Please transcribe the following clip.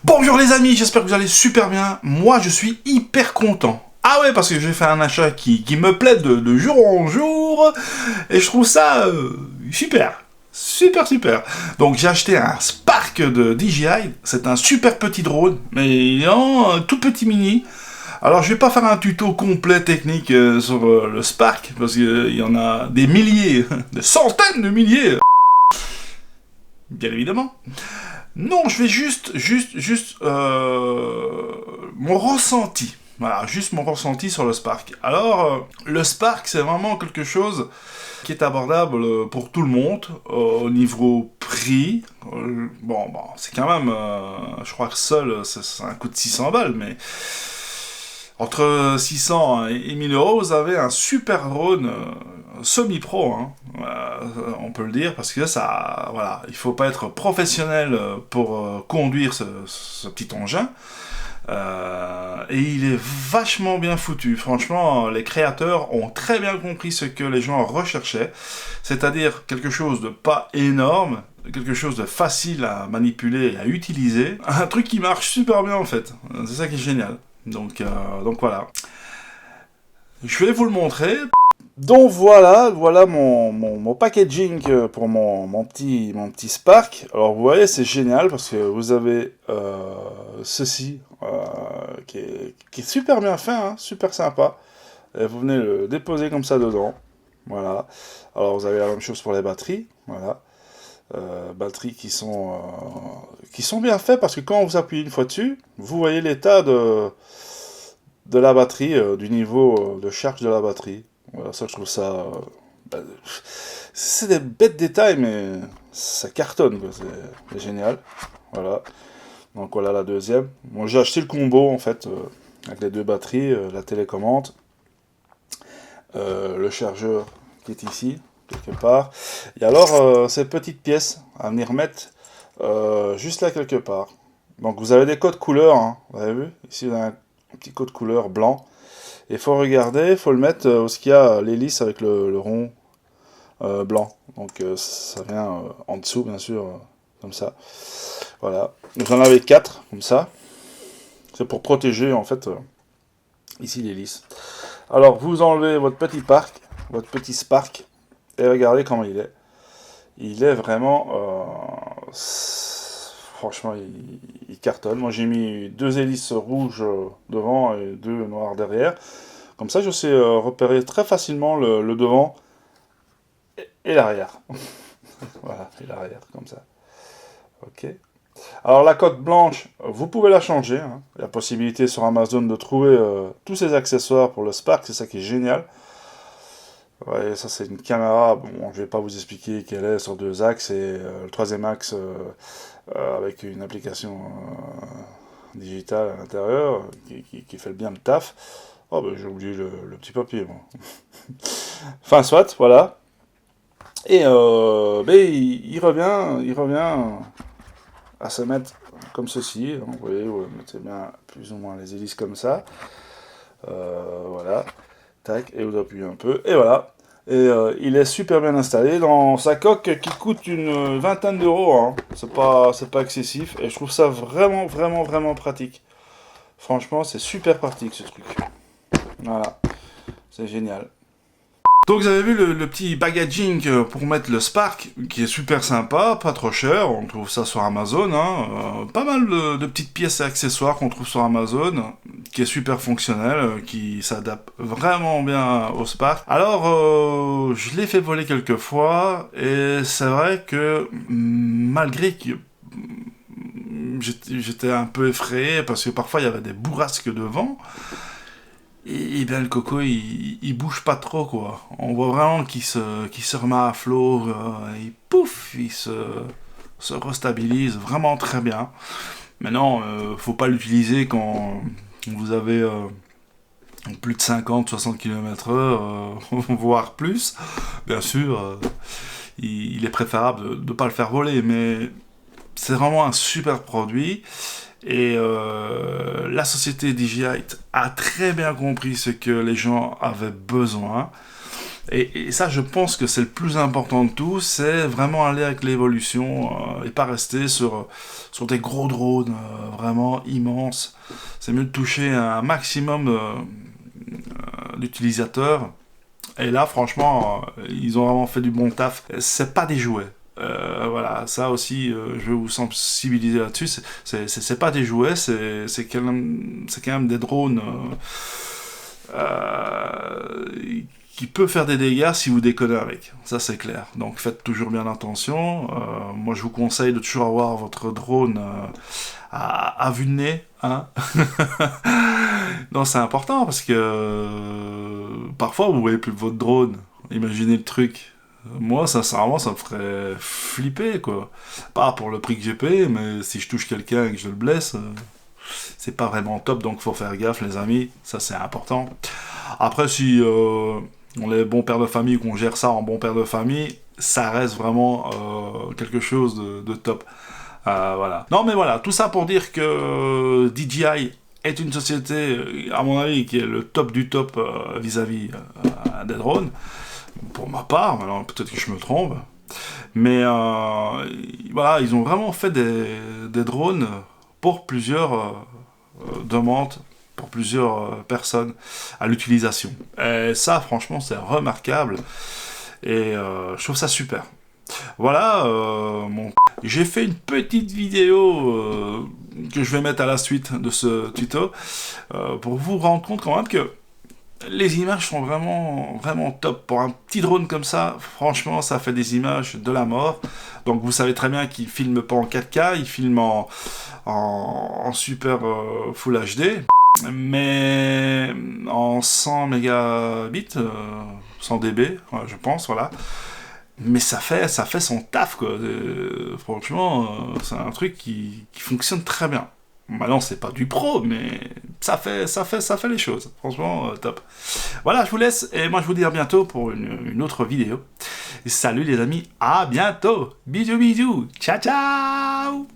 Bonjour les amis, j'espère que vous allez super bien. Moi je suis hyper content. Ah ouais, parce que j'ai fait un achat qui me plaît de jour en jour. Et je trouve ça super. Super. Donc j'ai acheté un Spark de DJI. C'est un super petit drone, mais il est en tout petit mini. Alors je vais pas faire un tuto complet technique sur le Spark, parce qu'il y en a des milliers, des centaines de milliers. Bien évidemment. Non, je vais juste mon ressenti. Voilà, juste mon ressenti sur le Spark. Alors, le Spark, c'est vraiment quelque chose qui est abordable pour tout le monde au niveau prix. Bon, c'est quand même, je crois que seul, c'est un coût de 600 balles, mais entre 600 et 1000 euros, vous avez un super drone semi-pro, hein, on peut le dire, parce que ça, voilà, il faut pas être professionnel pour conduire ce petit engin. Et il est vachement bien foutu. Franchement, les créateurs ont très bien compris ce que les gens recherchaient, c'est-à-dire quelque chose de pas énorme, quelque chose de facile à manipuler et à utiliser, un truc qui marche super bien en fait. C'est ça qui est génial. Donc voilà. Je vais vous le montrer. Donc voilà mon packaging pour mon petit Spark. Alors vous voyez, c'est génial parce que vous avez ceci qui est super bien fait, hein, super sympa. Et vous venez le déposer comme ça dedans. Voilà. Alors vous avez la même chose pour les batteries. Voilà. Batteries qui sont bien faites parce que quand vous appuyez une fois dessus, vous voyez l'état de la batterie, du niveau de charge de la batterie. Voilà, ça je trouve ça... c'est des bêtes détails, mais ça cartonne, quoi. C'est génial. Voilà. Donc voilà la deuxième. Moi j'ai acheté le combo en fait, avec les deux batteries, la télécommande, le chargeur qui est ici, quelque part. Et alors ces petites pièces à venir mettre juste là quelque part. Donc vous avez des codes couleurs, hein, vous avez vu? Ici vous avez un petit code couleur blanc. Il faut regarder, il faut le mettre où il y a l'hélice avec le rond blanc. Donc ça vient en dessous, bien sûr, comme ça. Voilà. Donc j'en avais 4, comme ça. C'est pour protéger, en fait, ici l'hélice. Alors, vous enlevez votre petit Spark, et regardez comment il est. Il est vraiment... franchement, il cartonne. Moi, j'ai mis 2 hélices rouges devant et 2 noires derrière. Comme ça, je sais repérer très facilement le devant et l'arrière. Voilà, et l'arrière, comme ça. Ok. Alors, la coque blanche, vous pouvez la changer, hein. Il y a la possibilité sur Amazon de trouver tous ces accessoires pour le Spark, c'est ça qui est génial. Ouais, ça, c'est une caméra. Bon, je vais pas vous expliquer qu'elle est sur 2 axes et le troisième axe avec une application digitale à l'intérieur qui fait bien le taf. Oh, ben j'ai oublié le petit papier, moi. Enfin, soit, voilà. Et il revient à se mettre comme ceci. Donc, vous voyez, vous mettez bien plus ou moins les hélices comme ça. Voilà. Tac, et vous appuyez un peu. Et voilà. Et il est super bien installé dans sa coque qui coûte une vingtaine d'euros, hein. C'est pas excessif. Et je trouve ça vraiment pratique. Franchement, c'est super pratique ce truc. Voilà. C'est génial. Donc vous avez vu le petit packaging pour mettre le Spark, qui est super sympa, pas trop cher, on trouve ça sur Amazon, hein. Pas mal de petites pièces et accessoires qu'on trouve sur Amazon, qui est super fonctionnel, qui s'adapte vraiment bien au Spark. Alors, je l'ai fait voler quelques fois, et c'est vrai que malgré que j'étais un peu effrayé, parce que parfois il y avait des bourrasques de vent, et bien le coco il bouge pas trop, quoi. On voit vraiment qu'il se remet à flot, et pouf, il se restabilise vraiment très bien. Maintenant, faut pas l'utiliser quand vous avez plus de 50-60 km/h, voire plus. Bien sûr, il est préférable de ne pas le faire voler, mais c'est vraiment un super produit. Et la société DJI a très bien compris ce que les gens avaient besoin. Et ça, je pense que c'est le plus important de tout, c'est vraiment aller avec l'évolution et pas rester sur des gros drones vraiment immenses. C'est mieux de toucher un maximum d'utilisateurs. Et là, franchement, ils ont vraiment fait du bon taf. C'est pas des jouets. Voilà, ça aussi, je vais vous sensibiliser là-dessus. C'est pas des jouets, c'est quand même des drones qui peut faire des dégâts si vous déconnez avec. Ça, c'est clair. Donc, faites toujours bien attention. Moi, je vous conseille de toujours avoir votre drone à vue de nez. Hein. Non, c'est important parce que parfois, vous voyez plus votre drone. Imaginez le truc. Moi, sincèrement, ça me ferait flipper, quoi. Pas pour le prix que j'ai payé, mais si je touche quelqu'un et que je le blesse, c'est pas vraiment top, donc faut faire gaffe, les amis. Ça, c'est important. Après, si on est bon père de famille ou qu'on gère ça en bon père de famille, ça reste vraiment quelque chose de top. Voilà. Non, mais voilà, tout ça pour dire que DJI est une société, à mon avis, qui est le top du top vis-à-vis des drones. Pour ma part, alors peut-être que je me trompe. Mais voilà, ils ont vraiment fait des drones pour plusieurs demandes, pour plusieurs personnes à l'utilisation. Et ça, franchement, c'est remarquable. Et je trouve ça super. Voilà, j'ai fait une petite vidéo que je vais mettre à la suite de ce tuto pour vous rendre compte quand même que les images sont vraiment, vraiment top. Pour un petit drone comme ça, franchement, ça fait des images de la mort. Donc vous savez très bien qu'il filme pas en 4K, il filme en super Full HD. Mais en 100 mégabits, 100 dB, je pense, voilà. Mais ça fait son taf, quoi. Franchement, c'est un truc qui fonctionne très bien. Maintenant, c'est pas du pro, mais ça fait les choses. Franchement, top. Voilà, je vous laisse, et moi je vous dis à bientôt pour une autre vidéo. Salut les amis, à bientôt. Bisous, bisous. Ciao, ciao.